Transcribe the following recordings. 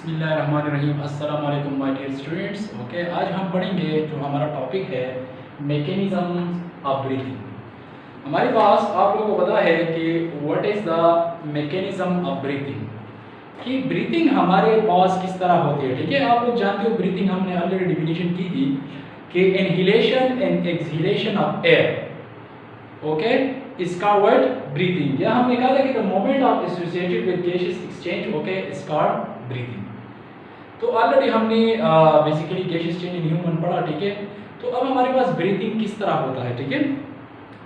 बिस्मिल्लाहिर्रहमानिर्रहीम। अस्सलाम वालेकुम माय डियर स्टूडेंट्स। ओके, आज हम पढ़ेंगे जो हमारा टॉपिक है मैकेनिज्म ऑफ ब्रीथिंग। हमारे पास आप लोगों को पता है कि what is the mechanism of breathing, कि ब्रीथिंग हमारे पास किस तरह होती है। ठीक है, आप लोग जानते हो ब्रीथिंग हमने ऑलरेडी डिफिनीशन की थी कि inhalation and exhalation of air, okay, is called breathing. या हमने कहा था कि the moment of associated with gases exchange, okay, is called breathing. तो ऑलरेडी हमने basically gases change in human पढ़ा। ठीक है, तो अब हमारे पास ब्रीथिंग किस तरह होता है। ठीक है,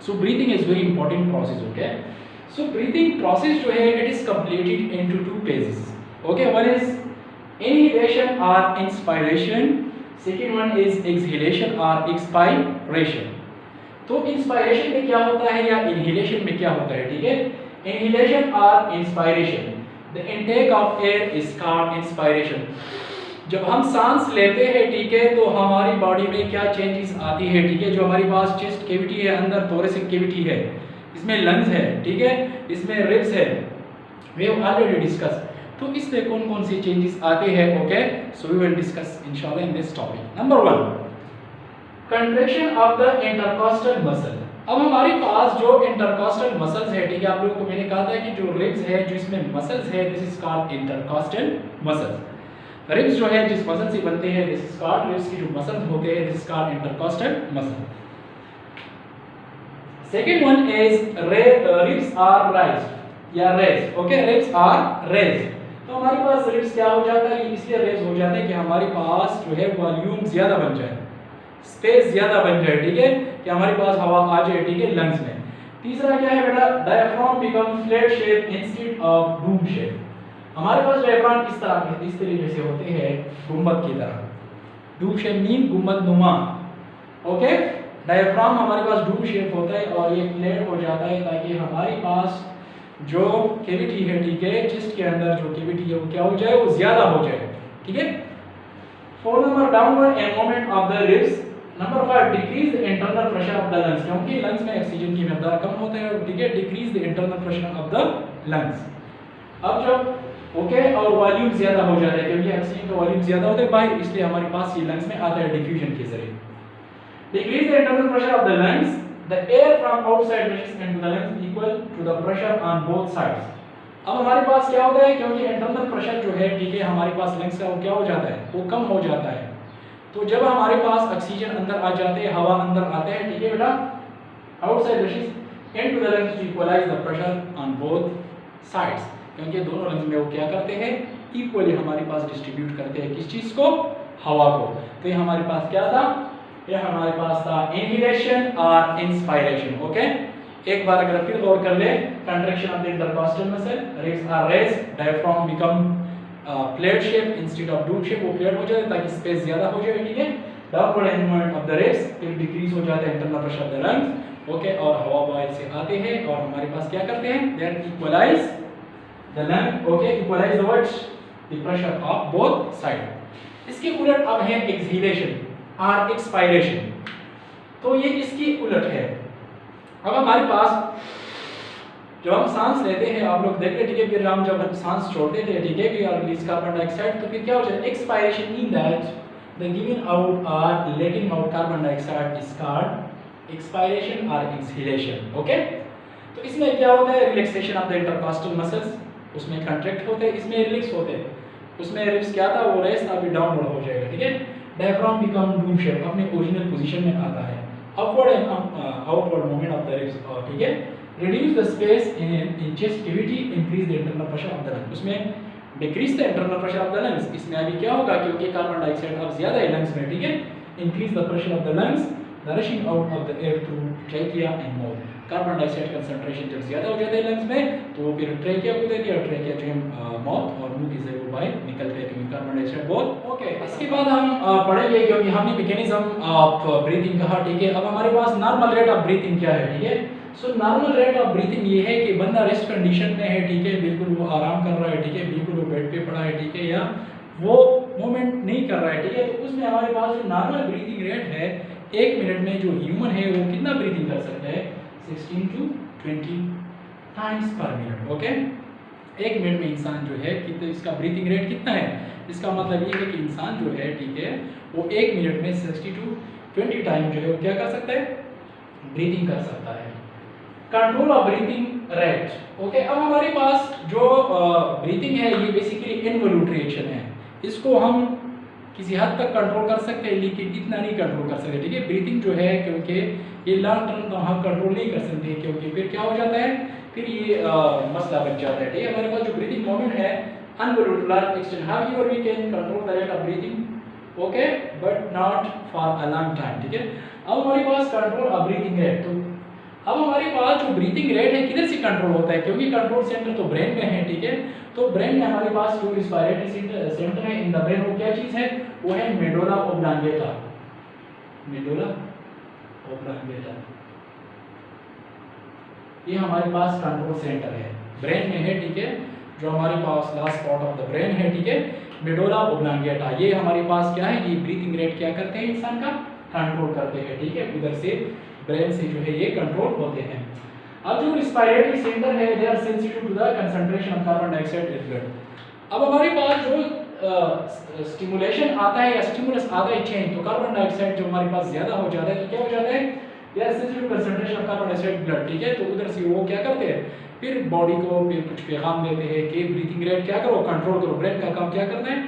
so breathing is very important process. Okay, so breathing process जो है it is completed into two phases. Okay, one is inhalation और inspiration, second one is exhalation और एक्सपायरेशन। तो इंस्पायरेशन में क्या होता है या इनहेलेशन में क्या होता है। ठीक है, इनहेलेशन और inspiration, the intake of air is called inspiration. जब हम सांस लेते हैं, ठीक है, तो हमारी बॉडी में क्या चेंजेस आती है। ठीक है, जो हमारी पास चेस्ट कैविटी है, अंदर थोरेसिक कैविटी है, इसमें लंग्स है, ठीक है, इसमें रिब्स है, वी हैव ऑलरेडी डिस्कस। तो इसमें कौन कौन से चेंजेस आते हैं। Okay, so we will discuss इंशाल्लाह in this topic. Number 1, contraction of the intercostal muscle. अब हमारे पास जो इंटरकॉस्टल मसल्स है, ठीक है, आप लोगों को मैंने कहा था कि जो रिब्स है, जो इसमें मसल्स है, this is called intercostal muscles. Ribs जो है जिस मसल से बनते हैं, दिस इज कॉल्ड, रिब्स की जो मसल्स होते हैं, this is called intercostal muscle. Second one is ribs are raised या raise. Okay, ribs are raise. तो हमारे पास रिब्स क्या हो जाता है, इसलिए रेज हो जाते हैं कि हमारे पास जो है वॉल्यूम ज्यादा बन जाए, स्पेस ज्यादा बन जाए। ठीक है, कि हमारे पास हवा आ जाए, ठीक है, लंग्स में। तीसरा क्या है बेटा, diaphragm become flat shape instead of dome shape. हमारे पास डायफ्राम इस तरीके से होते हैं, गुंबद की तरह। डूम शेप मीन गुंबद नुमा। ओके, डायफ्राम हमारे पास डूम शेप होता है और ये फ्लैट हो जाता है ताकि हमारे पास जो कैविटी है, ठीक है, चेस्ट के अंदर जो कैविटी है वो क्या हो जाए, वो ज्यादा हो जाए। ठीक है, 4 number downward and movement of the ribs. Number 5, decrease the internal pressure of the lungs, क्योंकि लंग्स में ऑक्सीजन की मिकदार कम होता है। ठीक है, decrease the internal pressure of the lungs. अब जब ओके और वॉल्यूम ज्यादा हो जाता है, क्योंकि ऑक्सीजन का वॉल्यूम ज्यादा होता है बाहर, इसलिए हमारे पास ये लंग्स में आता है डिफ्यूजन के जरिए। Decrease the internal pressure of the lungs, the air from outside rushes into the lungs equal to the pressure on both sides। अब हमारे पास क्या होता है, क्योंकि इंटरनल प्रेशर जो है, ठीक है, हमारे पास लंग्स का वो क्या हो जाता है, वो कम हो जाता है। तो जब हमारे पास ऑक्सीजन अंदर आ जाते हैं, हवा अंदर आते हैं, ठीक है बेटा, outside rushes into the lungs to equalise the pressure on both sides, क्योंकि दोनों लंग्स में वो क्या करते हैं, इक्वली हमारे पास डिस्ट्रीब्यूट करते हैं किस चीज को, हवा को। तो ये हमारे पास क्या था, ये हमारे पास था इनहेलेशन और इंस्पायरेशन। ओके, एक बार अगर फिर गौर कर ले, contraction of the intercostal muscle, ribs are raised, diaphragm become flat shape instead of dome shape, वो फ्लैट हो जाए ताकि स्पेस ज्यादा हो जाए। ठीक है, downward movement of the ribs, फिर डिक्रीज हो जाता है internal pressure of the lungs. Okay, और हवा बाहर से आते हैं और हमारे पास क्या करते हैं, they equalize the lung. Okay, equalize the what, the pressure of both side. इसके उलट अब है एक्सहेलेशन और एक्सपायरेशन, तो ये इसकी उलट है। अब हमारे पास जब हम सांस लेते हैं, आप लोग देख रहे, ठीक है, फिर हम जब हम सांस छोड़ते थे, ठीक है, we are release carbon dioxide, तो फिर क्या हो जाए, expiration mean that the giving out और letting out carbon dioxide is called expiration और एक्सहेलेशन। ओके, तो इसमें क्या होता है, relaxation of the intercostal muscles, उसमें कंट्रैक्ट होते हैं, इसमें रिलैक्स होते हैं। उसमें रिब्स क्या था, वो रेस्ट अभी डाउनवर्ड हो जाएगा। ठीक है, डायफ्राम बिकम डूम शेप, अपने ओरिजिनल पोजीशन में आता है। Upward and outward movement of the ribs, ठीक है, reduce the space in chest cavity, increase the internal pressure of the lungs, उसमें decrease the internal pressure of the lungs। इसमें अभी क्या होगा, क्योंकि कार्बन डाइऑक्साइड अब ज्यादा है लंग्स में, ठीक है, increase the pressure of the lungs, the rushing out of the air through trachea and mouth। Carbon dioxide concentration जब ज्यादा हो जाता है लंग्स में, तो फिर ट्रेकिया को देती है, और ट्रेकिया जो है माउथ और मुंह के जरिए बाहर निकलते हैं, क्योंकि कार्बन डाइऑक्साइड बहुत। ओके, इसके बाद हम पढ़ेंगे, क्योंकि हमने मैकेनिज्म ऑफ ब्रीथिंग कहा, ठीक है। अब हमारे पास नॉर्मल रेट ऑफ ब्रीथिंग क्या है, ठीक है। So normal rate of breathing ये है कि बंदा रेस्ट कंडीशन में है, ठीक है, बिल्कुल वो आराम कर रहा है, ठीक है, बिल्कुल वो बेड पे पड़ा है, ठीक है, या वो मूवमेंट नहीं कर रहा है, ठीक है। तो उसमें हमारे पास जो नॉर्मल ब्रीथिंग रेट है, 1 मिनट में जो ह्यूमन है वो कितना ब्रीथिंग कर सकता है, 16 to 20 times per minute. Okay, 1 minute में इंसान जो है कितने, इसका ब्रीथिंग रेट कितना है, इसका मतलब ये है कि इंसान जो है ठीक है वो 1 मिनट में 60 to 20 टाइम जो है वो क्या कर सकता है, ब्रीथिंग कर सकता है। Control of breathing rate. Okay, अब हमारे पास जो ब्रीथिंग है ये बेसिकली इनवॉल्यूटरी एक्शन है, इसको हम किसी हद तक कंट्रोल कर सकते हैं लेकिन इतना नहीं कंट्रोल कर सकते, ठीक है। ब्रीथिंग जो है क्योंकि ये लॉन्ग टर्म तो हम कंट्रोल नहीं कर सकते क्योंकि फिर क्या हो जाता है, फिर ये मसला बन जाता है, ठीक है। हमारे पास जो ब्रीथिंग मोमेंट है अनवॉल्यूटरी एक्शन, हाउ यू और we can control the rate of breathing, okay, but not for a long time, ठीक है। अब हमारे पास कंट्रोल ऑफ ब्रीथिंग रेट, तो अब हमारे पास जो ब्रीथिंग रेट है किधर से कंट्रोल होता है, क्योंकि कंट्रोल सेंटर तो ब्रेन में है, ठीक है। तो ब्रेन में हमारे पास जो रिस्पिरेटरी सेंटर है इन द ब्रेन, वो क्या चीज है, वो है मेडुला ओब्लांगेटा, मेडुला ओब्लांगेटा, ये हमारे पास कंट्रोल सेंटर है, ब्रेन में है, ठीक है। जो हमारे पास last part of the brain है, ठीक है, मेडुला ओब्लांगेटा, ये हमारे पास क्या है, ये ब्रीथिंग रेट क्या करते हैं, इंसान का कंट्रोल करते हैं, ठीक है। उधर से ब्रेन से जो है ये कंट्रोल होते हैं। अब जो रिस्पिरेटरी सेंटर है they are sensitive to the concentration of carbon dioxide in blood. अब हमारे पास जो स्टिमुलेशन आता है या स्टिमुलस आता है चेंज, तो कार्बन डाइऑक्साइड जो हमारे पास ज्यादा हो जाता है तो क्या हो जाता है, they are sensitive to concentration of carbon dioxide blood, ठीक है। तो उधर से वो क्या करते हैं, फिर बॉडी को फिर कुछ पैगाम देते हैं कि ब्रीथिंग रेट क्या करो, कंट्रोल करो। ब्रेन का काम क्या करना है,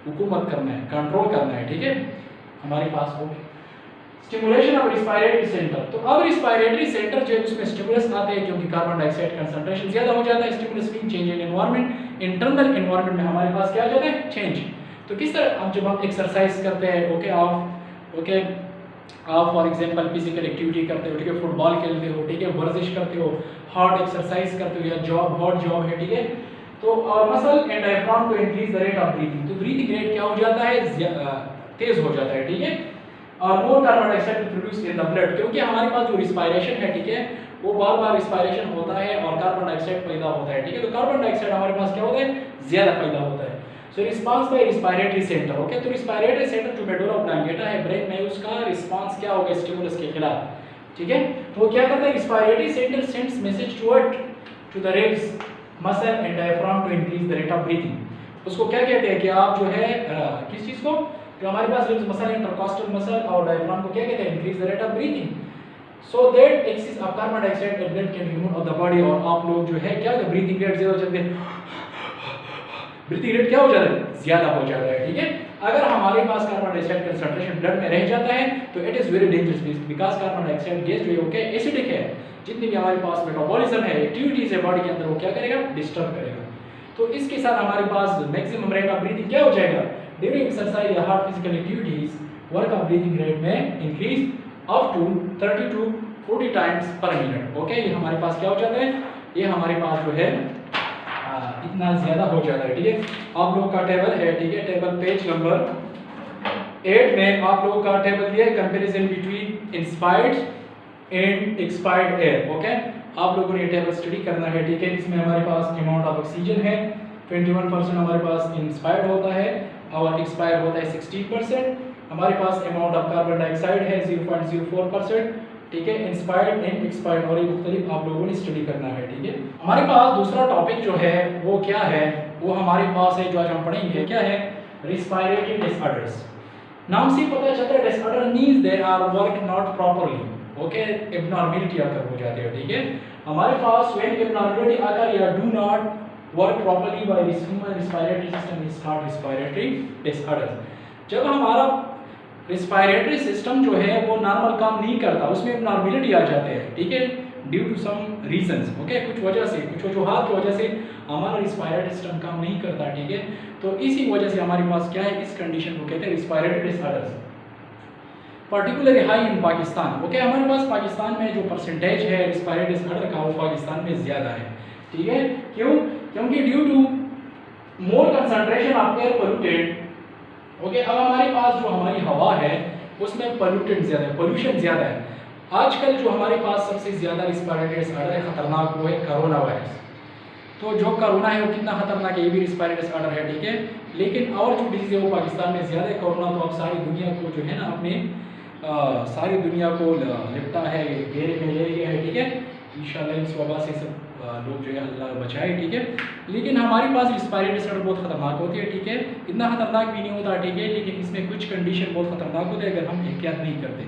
हुकूमत करना है, कंट्रोल करना है, ठीक है। हमारे पास वो स्टिमुलेशन ऑफ रिस्पिरेटरी सेंटर, तो अब रिस्पिरेटरी सेंटर जो है उसमें स्टिमुलस आते हैं क्योंकि कार्बन डाइऑक्साइड कंसंट्रेशन ज्यादा हो जाता है, stimulus mean change in environment, internal environment में हमारे पास क्या आ जाता है, चेंज। तो किस तरह, अब जब हम एक्सरसाइज करते हैं, ओके आप फॉर एग्जांपल फिजिकल एक्टिविटी करते हो, ठीक है, फुटबॉल खेलते हो, ठीक है, वर्जिश करते हो, हार्ड एक्सरसाइज करते हो या जॉब हॉट जॉब है, ठीक है, तो muscle and diaphragm to increase the rate of breathing, तो ब्रीथिंग रेट क्या हो जाता है, तेज हो जाता है, ठीक है। और more carbon dioxide produce in the blood, क्योंकि हमारे पास जो रिस्पिरेशन है, ठीक है, वो बार बार रिस्पिरेशन होता है और कार्बन डाइऑक्साइड पैदा होता है, ठीक है। तो कार्बन डाइऑक्साइड हमारे पास क्या होता है, ज्यादा पैदा होता है। So response by respiratory centre, okay, तो रिस्पिरेटरी सेंटर जो मेडुला ओब्लांगेटा है ब्रेन में, उसका रिस्पांस क्या होगा स्टिमुलस के खिलाफ, ठीक है। तो क्या करता है, respiratory centre sends message to the ribs muscle and diaphragm to increase the rate of breathing. उसको क्या कहते हैं कि आप जो है किस चीज को, जो हमारे पास रिब्स मसल, इंटरकॉस्टल मसल और डायफ्राम को क्या कहते हैं, increase the rate of breathing, so that excess of carbon dioxide in blood can remove of the body. और आप लोग जो है क्या, ब्रीथिंग रेट ज्यादा हो जाते हैं, ब्रीथिंग रेट क्या हो जाता है, ज्यादा हो जाता है, ठीक है। अगर हमारे पास कार्बन डाइऑक्साइड कंसंट्रेशन ब्लड में रह जाता है तो it is very dangerous because carbon dioxide gas जो है ओके एसिडिक है, जितनी भी हमारे पास मेटाबॉलिज्म है, एक्टिविटीज है बॉडी के अंदर, वो क्या करेगा, डिस्टर्ब करेगा। तो इसके साथ हमारे पास मैक्सिमम रेट ऑफ ब्रीथिंग क्या हो जाएगा, ड्यूरिंग एक्सरसाइज या hard physical activities work of breathing rate में increase up to 30 to 40 times per minute, okay. ये हमारे पास क्या हो जाता है, ये हमारे पास जो है इतना ज्यादा हो जाता है, ठीक है। आप लोगों का टेबल है, ठीक है, टेबल पेज नंबर 8 में आप लोगों का टेबल दिया है, comparison between inspired and expired air, okay. आप लोगों ने ये टेबल स्टडी करना है, ठीक है। इसमें हमारे पास अमाउंट ऑफ ऑक्सीजन है 21% हमारे पास इंस्पायर्ड होता है और एक्सपायर होता है 16%। हमारे पास अमाउंट ऑफ कार्बन डाइऑक्साइड है 0.04%, ठीक है, इंस्पायर्ड एंड एक्सपायर्ड, और ये मुख्तलिफ आप लोगों ने स्टडी करना है, ठीक है। हमारे पास दूसरा टॉपिक जो है वो क्या है, वो हमारे पास है जो आज हम पढ़ेंगे, क्या है, रिस्पिरेटरी डिसऑर्डर्स। नाम से पता चलता है disorder means they are work not properly, okay, abnormality आकर हो जाती है, ठीक है। हमारे पास व्हेन एब्नॉर्मलिटी आकर या do not work properly by this human respiratory system is called respiratory disorders. जब हमारा रिस्पिरेटरी सिस्टम जो है वो नॉर्मल काम नहीं करता, उसमें एब्नॉर्मलिटी आ जाते हैं, ठीक है, due to some reasons, okay, कुछ वजह से, कुछ वजूहात की वजह से हमारा रिस्पिरेटरी सिस्टम काम नहीं करता, ठीक है। तो इसी वजह से हमारे पास क्या है, इस कंडीशन को कहते हैं respiratory disorders, particularly high in Pakistan, okay. हमारे पास पाकिस्तान में जो परसेंटेज है रिस्पिरेटरी डिसऑर्डर का वो पाकिस्तान में ज्यादा है, ठीक है। क्यों, क्योंकि due to more concentration of air polluted, okay. अब हमारे पास जो हमारी हवा है उसमें पोल्यूटेंट ज्यादा है, पोल्यूशन ज्यादा है। आजकल जो हमारे पास सबसे ज्यादा रिस्पिरेटरी डिसऑर्डर है खतरनाक, वो है कोरोना वायरस। तो जो कोरोना है वो कितना खतरनाक है, ये भी रिस्पिरेटरी डिसऑर्डर है, ठीक है। लेकिन और जो डिजीज है वो पाकिस्तान में ज्यादा है, कोरोना तो अब सारी दुनिया को जो है ना अपने सारी दुनिया को लिपटा है, घेरे में ले गया है, ठीक है। इंशाल्लाह इस वबा से सब लोग जो है अल्लाह बचाए, ठीक है। लेकिन हमारे पास रिस्पायरेटरी डिसऑर्डर बहुत ख़तरनाक होती है, ठीक है। इतना ख़तरनाक भी नहीं होता, ठीक है, लेकिन इसमें कुछ कंडीशन बहुत ख़तरनाक होते हैं अगर हम एहतियात नहीं करते।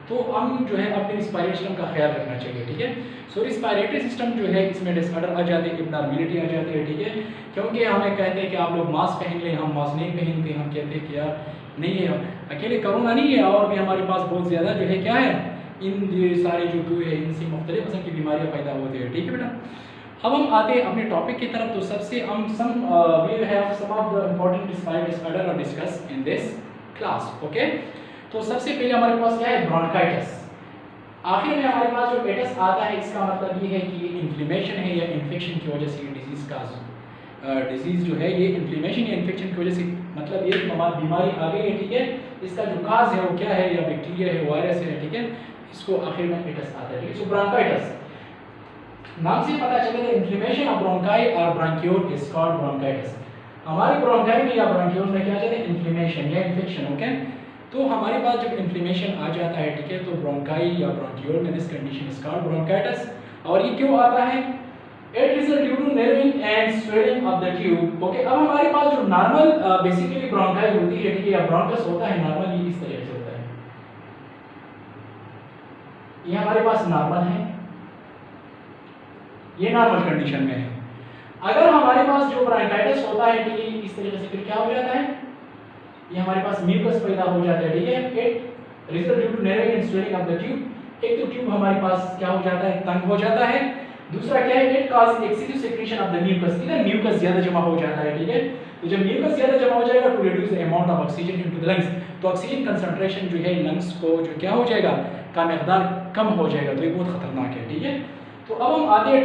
तो हम जो है अपने रिस्पायरेटरी सिस्टम का ख्याल रखना चाहिए, ठीक है। सो रिस्पायरेटरी सिस्टम जो है इसमें डिसऑर्डर आ जाते हैं, एबनॉर्मलिटी आ जाती है, ठीक है। क्योंकि हमें कहते हैं कि आप लोग मास्क पहन लें, हम मास्क नहीं पहनते, हम कहते हैं कि यार नहीं है, अकेले कोरोना नहीं है और भी हमारे पास बहुत ज़्यादा जो है क्या है, इन ये सारे जो टू है इनसे मुख्तलिफ किस्म की बीमारियाँ पैदा होती है, ठीक है बेटा। अब हम आते हैं अपने टॉपिक की तरफ। तो सबसे हम we have some of the important respiratory disorder और discuss in this class, okay. तो सबसे पहले हमारे पास क्या है, ब्रोंकाइटिस। आखिर में हमारे पास जो एटस आता है इसका मतलब ये है कि ये इन्फ्लेमेशन है या इन्फेक्शन की वजह से ये डिजीज़ का डिजीज़ जो है ये इन्फ्लेमेशन या इन्फेक्शन की वजह से मतलब ये बीमारी आ गई है, ठीक है। इसका जो काज है वो क्या है, या बैक्टीरिया है, वायरस है, ठीक है। इसको आखिर में एटस आता है, ठीक है। सो ब्रोंकाइटिस नाम से पता चलेगा इन्फ्लेमेशन ऑफ ब्रोंकाई और ब्रोंक्यूल इज कॉल्ड ब्रोंकाइटिस। हमारी ब्रोंकाई में या ब्रोंक्यूल में क्या चलता है, इन्फ्लेमेशन या इन्फेक्शन, ओके। तो हमारे पास जब इन्फ्लेमेशन आ जाता है, ठीक है, तो ब्रोंकाई या ब्रोंक्यूल में this condition is called bronchitis. और ये क्यों आता है, it is due to narrowing and swelling of the tube, okay. अब हमारे पास जो नॉर्मल बेसिकली ब्रोंकाई होती है, ठीक है, या ब्रोंकस होता है नॉर्मल, ये इस तरह से होता है, ये हमारे पास नॉर्मल है, ये नॉर्मल कंडीशन में है। अगर हमारे पास जो ब्रोंकाइटिस होता है, ठीक है, इस तरीके से फिर क्या हो जाता है, ये हमारे पास म्यूकस पैदा हो जाता है, ठीक है। It result due to narrowing and swelling of the tube. एक तो ट्यूब हमारे पास क्या हो जाता है, तंग हो जाता है। दूसरा क्या है, it cause excessive secretion of the mucus, इधर म्यूकस ज्यादा जमा हो जाता है, ठीक है। तो जब म्यूकस ज्यादा जमा हो जाएगा to reduce the amount of oxygen into the lungs, तो ऑक्सीजन कंसंट्रेशन जो है लंग्स को जो क्या हो जाएगा, का मिकदार कम हो जाएगा, तो ये बहुत खतरनाक है, ठीक है। तो अब हम आते हैं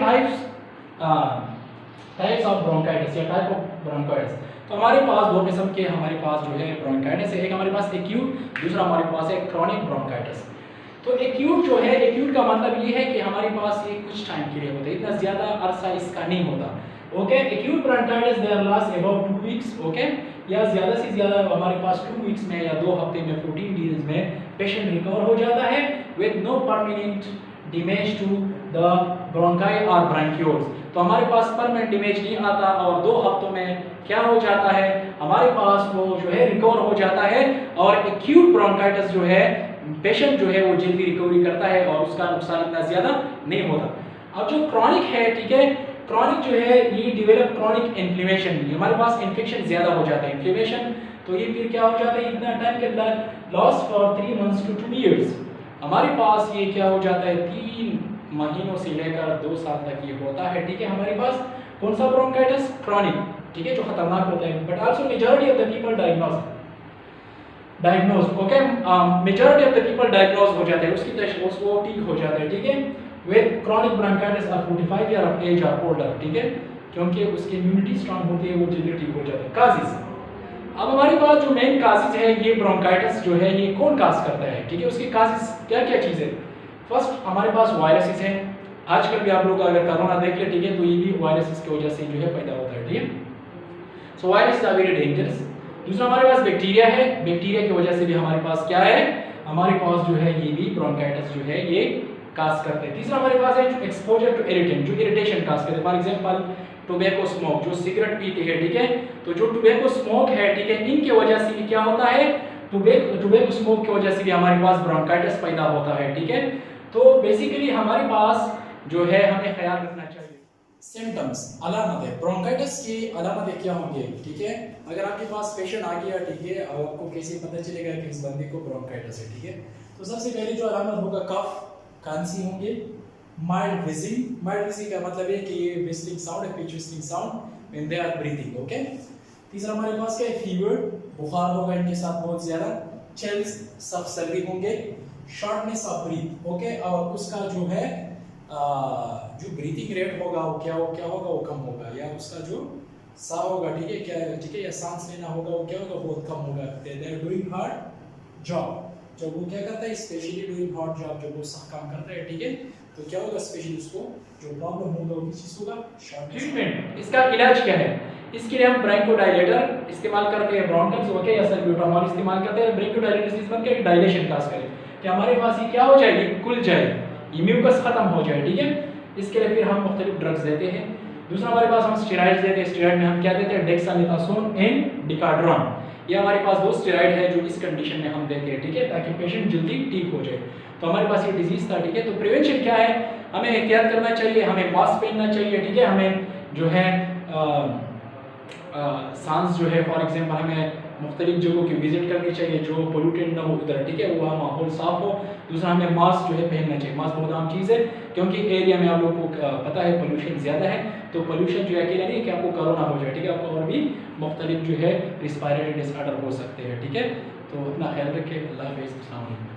टाइप्स ऑफ ब्रोंकाइटिस या टाइप ऑफ ब्रोंकाइटिस। तो हमारे पास दो किस्म के हमारे पास जो है ब्रोंकाइटिस है, एक हमारे पास एक्यूट, दूसरा हमारे पास है क्रॉनिक ब्रोंकाइटिस। तो एक्यूट जो है, एक्यूट का मतलब ये है कि हमारे पास ये कुछ टाइम के लिए होता है, इतना ज्यादा अरसा इसका नहीं होता, okay. Acute bronchitis they are last about 2 weeks, okay, या ज्यादा से ज्यादा हमारे पास 2 वीक्स में या 2 हफ्ते में 14 डेज में पेशेंट रिकवर हो जाता है with no permanent damage to the bronchi और ब्रोंक्यूल्स। तो हमारे पास परमानेंट डैमेज नहीं आता और 2 हफ्तों में क्या हो जाता है, हमारे पास वो जो है रिकवर हो जाता है। और एक्यूट ब्रोंकाइटिस जो है पेशेंट जो है वो जल्दी रिकवरी करता है और उसका नुकसान इतना ज्यादा नहीं होता। अब जो क्रॉनिक है, ठीक है, क्रॉनिक जो है ये डेवलप क्रॉनिक इन्फ्लेमेशन, हमारे पास इन्फेक्शन ज्यादा हो जाता है, इन्फ्लेमेशन, तो ये फिर क्या हो जाता है, इतना टाइम के अंदर lost for 3 months to 2 years, हमारे पास ये क्या हो जाता है, 3 महीनों से लेकर 2 साल तक ये होता है, ठीक है। हमारे पास कौन सा ब्रोंकाइटिस, क्रॉनिक, ठीक है, जो खतरनाक होता है, but also majority of the people diagnose, okay, majority of the people diagnose हो जाते हैं, उसकी तशख़ीस वो ठीक हो जाता है, ठीक है, with chronic bronchitis are 45 year of age और ओल्डर, ठीक है, क्योंकि उसकी इम्यूनिटी स्ट्रांग होती है, वो जल्दी ठीक हो जाता है। काजेस, अब हमारे पास जो मेन काजेस है, ये ब्रोंकाइटिस जो है ये कौन काज करता है, ठीक है, उसकी काजेस क्या क्या चीज़ है। फर्स्ट हमारे पास वायरसेस हैं, आजकल भी आप लोग अगर कोरोना देख ले, ठीक है, तो ये भी वायरसेस की वजह से जो है पैदा होता है, ठीक है। So virus are very dangerous. दूसरा हमारे पास बैक्टीरिया है, बैक्टीरिया की वजह से भी हमारे पास क्या है, हमारे पास जो है ये भी ब्रोंकाइटिस जो है ये काज करते हैं। तीसरा हमारे पास है एक्सपोजर टू इरिटेंट, जो इरिटेशन काज करते हैं, फॉर एग्जांपल टोबैको स्मोक, जो सिगरेट पीते हैं, ठीक है, तो जो टोबैको स्मोक है, ठीक है, इनकी वजह से भी क्या होता है, टोबैको स्मोक की वजह से भी हमारे पास ब्रोंकाइटिस पैदा होता है, ठीक है। तो बेसिकली हमारे पास जो है हमें ख्याल रखना चाहिए। सिम्टम्स, अलामतें, ब्रोंकाइटिस की अलामतें क्या होंगी, ठीक है। अगर आपके पास पेशेंट आ गया, ठीक है, और आपको कैसे पता चलेगा कि इस बंदे को ब्रोंकाइटिस है, ठीक है। तो सबसे पहले जो अलामत होगा कफ, खांसी होंगे, माइल्ड व्हीजिंग का मतलब है कि ये व्हिस्लिंग साउंड है, pitch whistling sound when they are breathing, okay. तीसरा हमारे पास क्या है, फीवर, बुखार होगा इनके साथ बहुत ज्यादा, चिल्स, सब सर्दी होंगे, शॉर्टनेस ऑफ ब्रीथ, ओके, और उसका जो है जो ब्रीथिंग रेट होगा वो क्या होगा, वो कम होगा, या उसका जो सा होगा, ठीक है, क्या, ठीक है, या सांस लेना होगा वो क्या होगा, बहुत कम होगा। They are doing hard job, जब वो क्या करता है, स्पेशली डूइंग हार्ड जॉब, जब वो सख्त काम करता है, ठीक है, तो क्या होगा, स्पेशली उसको जो प्रॉब्लम होगा वो किस चीज होगा, ट्रीटमेंट। इसका इलाज क्या है, इसके लिए हम ब्रोंकोडायलेटर इस्तेमाल करते हैं, ब्रोंकल्स ओके, या सल्ब्यूटामॉल इस्तेमाल करते हैं। ब्रोंकोडायलेटर इस बात के डायलेशन खास करें कि हमारे पास ये क्या हो जाएगी, खुल जाए, ये म्यूकस खत्म हो जाए, ठीक है। इसके लिए फिर हम मुख्तलिफ ड्रग्स देते हैं। दूसरा हमारे पास हम स्टेरॉइड्स देते हैं। स्टेरॉइड में हम क्या देते हैं, डेक्सामेथासोन एंड डिकाड्रॉन। ये हमारे पास दो स्टेरॉइड है जो इस कंडीशन में हम देते हैं, ठीक है, ताकि पेशेंट जल्दी ठीक हो जाए। तो हमारे पास ये डिजीज था, ठीक है। तो प्रिवेंशन क्या है, हमें एहतियात करना चाहिए, हमें मास्क पहनना चाहिए, ठीक है, हमें जो है सांस जो है फॉर एग्जांपल हमें मुख्तलिफ जगहों की विजिट करनी चाहिए जो पोल्यूटेड ना हो उधर, ठीक है, वो माहौल साफ हो। दूसरा हमें मास्क जो है पहनना चाहिए। मास्क बहुत आम चीज़ है क्योंकि एरिया में आप लोगों को पता है पोल्यूशन ज़्यादा है, तो पोल्यूशन जो है अकेला नहीं है कि आपको कोरोना हो जाए, ठीक है, आपको और भी मुख्तलिफ जो है रिस्पायरेटरी डिसऑर्डर हो सकते हैं, ठीक है। तो अपना ख्याल रखें। अल्लाह हाफ़िज़। अस्सलाम वालेकुम।